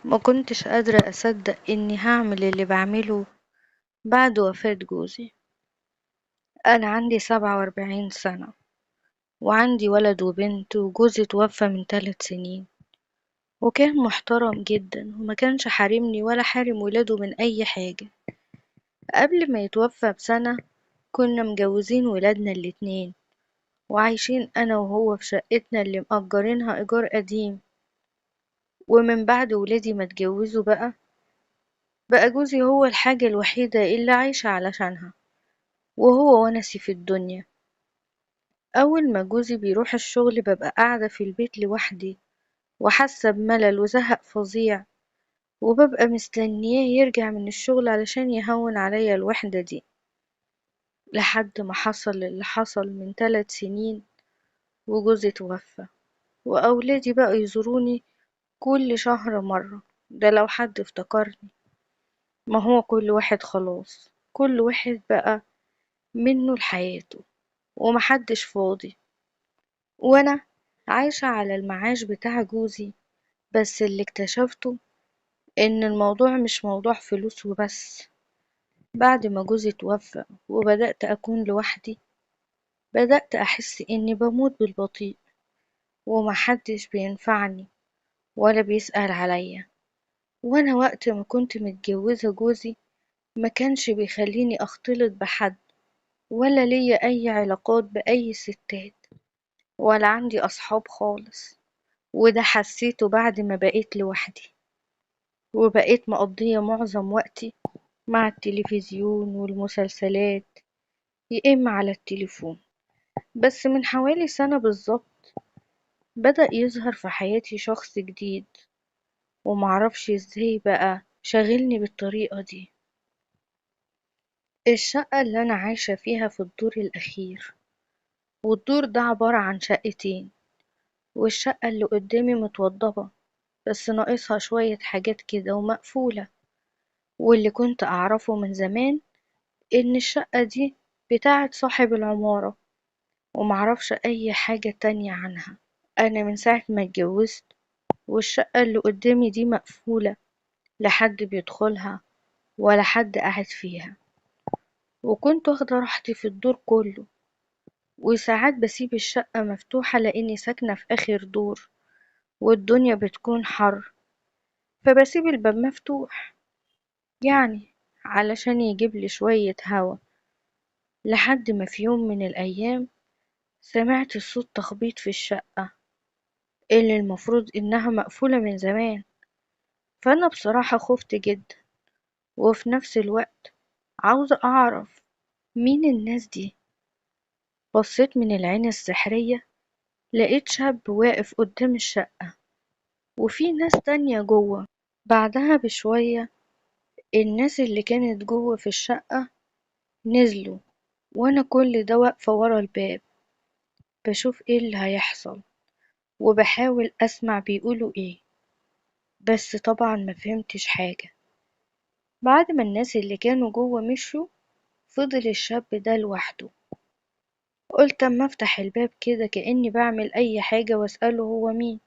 ما كنتش قادرة أصدق إني هعمل اللي بعمله بعد وفاة جوزي. أنا عندي 47 سنة وعندي ولد وبنت، وجوزي توفى من 3 سنين، وكان محترم جدا وما كانش حارمني ولا حارم ولاده من أي حاجة. قبل ما يتوفى بسنة كنا مجوزين ولادنا الاتنين وعايشين أنا وهو في شقتنا اللي مأجرينها إيجار قديم. ومن بعد ولادي ما اتجوزوا بقى جوزي هو الحاجة الوحيدة اللي عايشة علشانها، وهو ونسي في الدنيا. أول ما جوزي بيروح الشغل ببقى قاعدة في البيت لوحدي وحاسة بملل وزهق فظيع، وببقى مستنياه يرجع من الشغل علشان يهون عليا الوحدة دي. لحد ما حصل اللي حصل من 3 سنين وجوزي توفى، وأولادي بقوا يزوروني كل شهر مرة، ده لو حد افتكرني. ما هو كل واحد خلاص، كل واحد بقى منه لحياته ومحدش فاضي، وأنا عايشة على المعاش بتاع جوزي. بس اللي اكتشفته إن الموضوع مش موضوع فلوس وبس. بعد ما جوزي توفى وبدأت أكون لوحدي، بدأت أحس إني بموت بالبطيء، ومحدش بينفعني ولا بيسأل عليا. وأنا وقت ما كنت متجوزة جوزي ما كانش بيخليني أختلط بحد، ولا ليا أي علاقات بأي ستات، ولا عندي أصحاب خالص. وده حسيته بعد ما بقيت لوحدي، وبقيت مقضية معظم وقتي مع التلفزيون والمسلسلات، يا إما على التليفون. بس من حوالي سنة بالظبط بدأ يظهر في حياتي شخص جديد، ومعرفش ازاي بقى شاغلني بالطريقة دي. الشقة اللي أنا عايشة فيها في الدور الأخير، والدور ده عبارة عن شقتين، والشقة اللي قدامي متوضبة بس ناقصها شوية حاجات كده ومقفولة. واللي كنت أعرفه من زمان إن الشقة دي بتاعت صاحب العمارة، ومعرفش أي حاجة تانية عنها. أنا من ساعة ما اتجوزت والشقة اللي قدامي دي مقفولة، لا حد بيدخلها ولا حد قاعد فيها. وكنت واخدة راحتي في الدور كله، وساعات بسيب الشقة مفتوحة لأني ساكنة في آخر دور والدنيا بتكون حر، فبسيب الباب مفتوح يعني علشان يجيبلي شوية هوا. لحد ما في يوم من الأيام سمعت صوت تخبيط في الشقة اللي المفروض إنها مقفولة من زمان. فأنا بصراحة خفت جدا، وفي نفس الوقت عاوزة أعرف مين الناس دي. بصيت من العين السحرية، لقيت شاب واقف قدام الشقة وفي ناس تانية جوه. بعدها بشوية الناس اللي كانت جوه في الشقة نزلوا، وأنا كل ده واقفة ورا الباب بشوف ايه اللي هيحصل، وبحاول أسمع بيقولوا ايه، بس طبعا ما فهمتش حاجة. بعد ما الناس اللي كانوا جوه مشوا فضل الشاب ده لوحده. قلت اما افتح الباب كده كأني بعمل اي حاجة واسأله هو مين،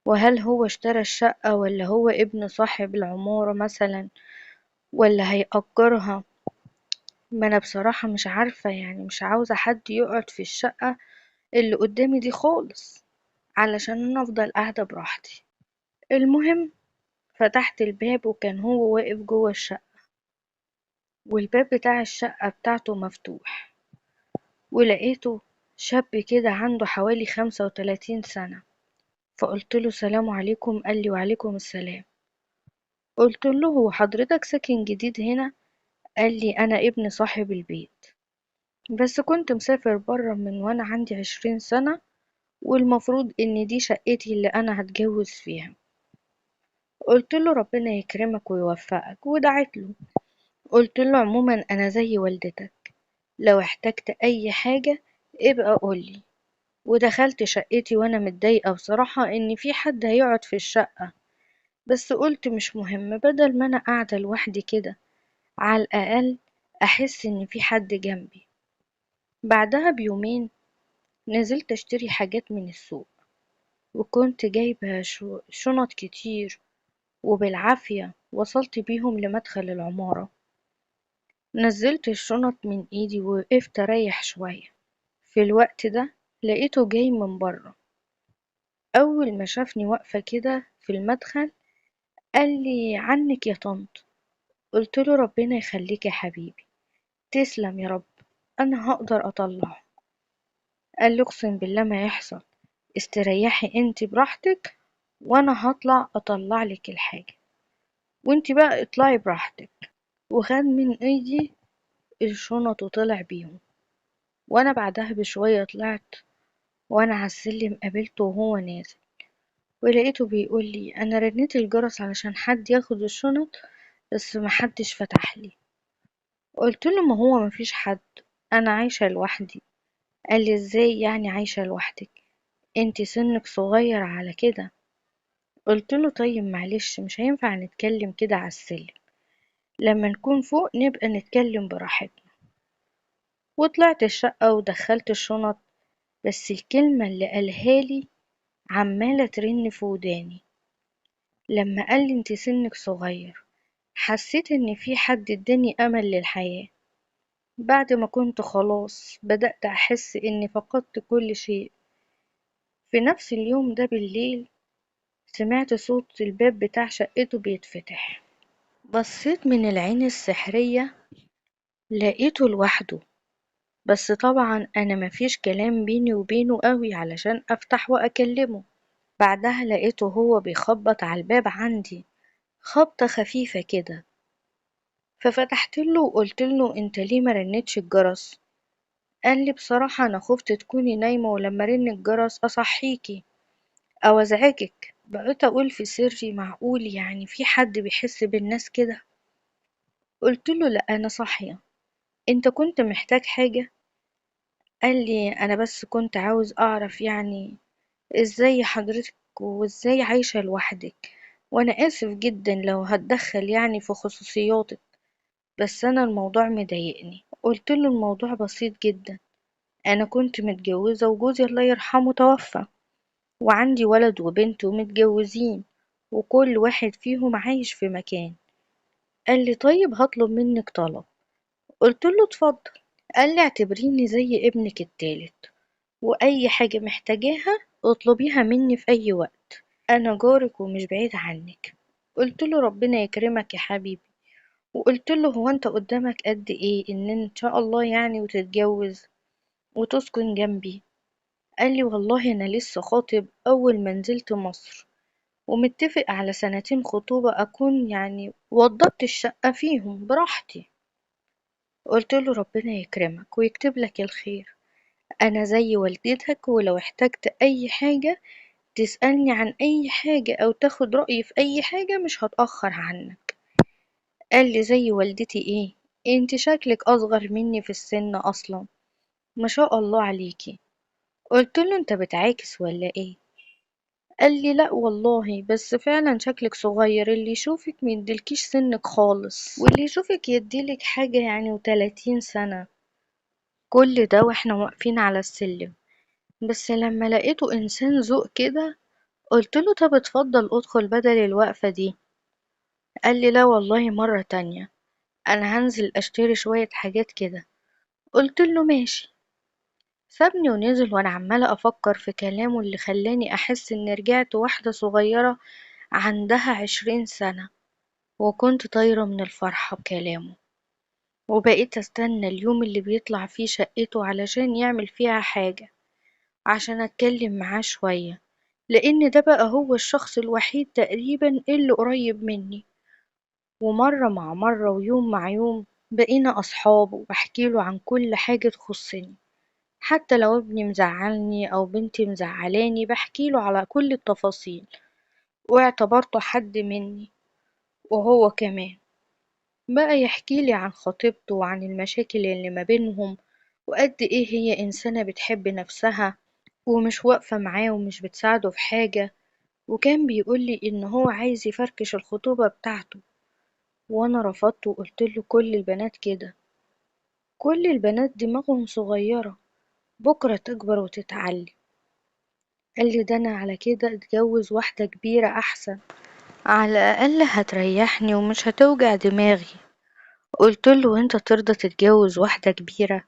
وهل هو اشترى الشقة ولا هو ابن صاحب العمارة مثلا، ولا هيأجرها. ما انا بصراحة مش عارفة، يعني مش عاوزة حد يقعد في الشقة اللي قدامي دي خالص علشان انا افضل قاعدة براحتي. المهم فتحت الباب وكان هو واقف جوه الشقة، والباب بتاع الشقة بتاعته مفتوح، ولقيته شاب كده عنده حوالي 35 سنة. فقلت له سلام عليكم، قال لي وعليكم السلام. قلت له هو حضرتك ساكن جديد هنا؟ قال لي أنا ابن صاحب البيت، بس كنت مسافر برا من وأنا عندي 20 سنة، والمفروض إن دي شقتي اللي أنا هتجوز فيها. قلت له ربنا يكرمك ويوفقك، ودعيت له. قلت له عموما أنا زي والدتك، لو احتجت أي حاجة ابقى قولي. ودخلت شقتي وأنا متضايقة بصراحة إن في حد هيقعد في الشقة، بس قلت مش مهم، بدل ما أنا قاعدة لوحدي كده على الأقل أحس إن في حد جنبي. بعدها بيومين نزلت أشتري حاجات من السوق، وكنت جايبة شنط كتير وبالعافية وصلت بيهم لمدخل العمارة. نزلت الشنط من ايدي ووقفت اريح شوية. في الوقت ده لقيته جاي من بره. اول ما شافني واقفة كده في المدخل قال لي عنك يا طنط. قلت له ربنا يخليك يا حبيبي. تسلم يا رب. انا هقدر اطلعه. قال لي اقسم بالله ما يحصل. استريحي انت براحتك وانا هطلع اطلع لك الحاجة، وانت بقى اطلعي براحتك. وخد من ايدي الشنط وطلع بيهم. وانا بعدها بشوية طلعت، وانا على السلم قابلته وهو نازل، ولقيته بيقول لي انا رنيت الجرس علشان حد ياخد الشنط بس محدش فتح لي. قلت له ما هو مفيش حد، انا عايشة لوحدي. قال لي ازاي يعني عايشة لوحدك؟ انتي سنك صغير على كده. قلت له طيب معلش مش هينفع نتكلم كده على السلم، لما نكون فوق نبقى نتكلم براحتنا. وطلعت الشقة ودخلت الشنط، بس الكلمة اللي قالها لي عمالة ترن في وداني. لما قال لي انتي سنك صغير حسيت ان في حد اداني امل للحياة، بعد ما كنت خلاص بدأت احس اني فقدت كل شيء. في نفس اليوم ده بالليل سمعت صوت الباب بتاع شقته بيتفتح. بصيت من العين السحرية لقيته لوحده، بس طبعا انا مفيش كلام بيني وبينه قوي علشان افتح واكلمه. بعدها لقيته هو بيخبط على الباب عندي، خبطة خفيفة كده. ففتحت له وقلت له انت ليه ما رنتش الجرس؟ قال لي بصراحة انا خفت تكوني نايمة ولما رن الجرس اصحيكي او ازعجك. بقيت اقول في سري معقول يعني في حد بيحس بالناس كده؟ قلت له لا انا صاحية. انت كنت محتاج حاجة؟ قال لي انا بس كنت عاوز اعرف يعني ازاي حضرتك وازاي عايشة لوحدك، وانا اسف جدا لو هتدخل يعني في خصوصياتك، بس انا الموضوع مضايقني. قلت له الموضوع بسيط جدا. انا كنت متجوزة وجوزي الله يرحمه توفى، وعندي ولد وبنت ومتجوزين، وكل واحد فيهم عايش في مكان. قال لي طيب هطلب منك طلب. قلت له اتفضل. قال لي اعتبريني زي ابنك التالت، واي حاجة محتاجاها اطلبيها مني في اي وقت، انا جارك ومش بعيد عنك. قلت له ربنا يكرمك يا حبيبي. وقلت له هو انت قدامك قد ايه ان شاء الله يعني وتتجوز وتسكن جنبي؟ قال لي والله انا لسه خاطب اول ما نزلت مصر، ومتفق على سنتين خطوبة اكون يعني وضبت الشقة فيهم براحتي. قلت له ربنا يكرمك ويكتب لك الخير، انا زي والدتك ولو احتجت اي حاجة تسألني عن اي حاجة او تاخد رأيي في اي حاجة مش هتأخر عنك. قال لي زي والدتي ايه؟ انت شكلك اصغر مني في السن اصلا، ما شاء الله عليكي. قلت له انت بتعاكس ولا ايه؟ قال لي لا والله بس فعلا شكلك صغير، اللي يشوفك ميديلكيش سنك خالص، واللي يشوفك يديلك حاجة يعني و30 سنة. كل ده واحنا واقفين على السلم، بس لما لقيته انسان ذوق كده قلت له طب اتفضل ادخل بدل الوقفة دي. قال لي لا والله مرة تانية، انا هنزل اشتري شوية حاجات كده. قلت له ماشي. سابني ونزل وانا عمالة افكر في كلامه اللي خلاني احس اني رجعت واحدة صغيرة عندها 20 سنة، وكنت طايرة من الفرحة بكلامه. وبقيت استنى اليوم اللي بيطلع فيه شقته علشان يعمل فيها حاجة عشان اتكلم معاه شوية، لان ده بقى هو الشخص الوحيد تقريبا اللي قريب مني. ومرة مع مرة ويوم مع يوم بقينا اصحاب وبحكيله عن كل حاجة تخصني، حتى لو ابني مزعلني او بنتي مزعلاني بحكيله على كل التفاصيل، واعتبرته حد مني. وهو كمان بقى يحكيلي عن خطيبته وعن المشاكل اللي ما بينهم، وقد ايه هي انسانة بتحب نفسها ومش واقفة معاه ومش بتساعده في حاجة. وكان بيقولي ان هو عايز يفركش الخطوبة بتاعته، وانا رفضت وقلت له كل البنات كده، كل البنات دماغهم صغيرة، بكرة تكبر وتتعلم. قال لي ده انا على كده اتجوز واحدة كبيرة احسن. على الأقل هتريحني ومش هتوجع دماغي. قلتله انت ترضى تتجوز واحدة كبيرة؟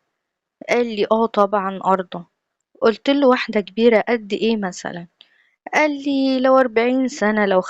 قال لي اه طبعا ارضى. قلت له واحدة كبيرة قد ايه مثلا؟ قال لي لو 40 سنة، لو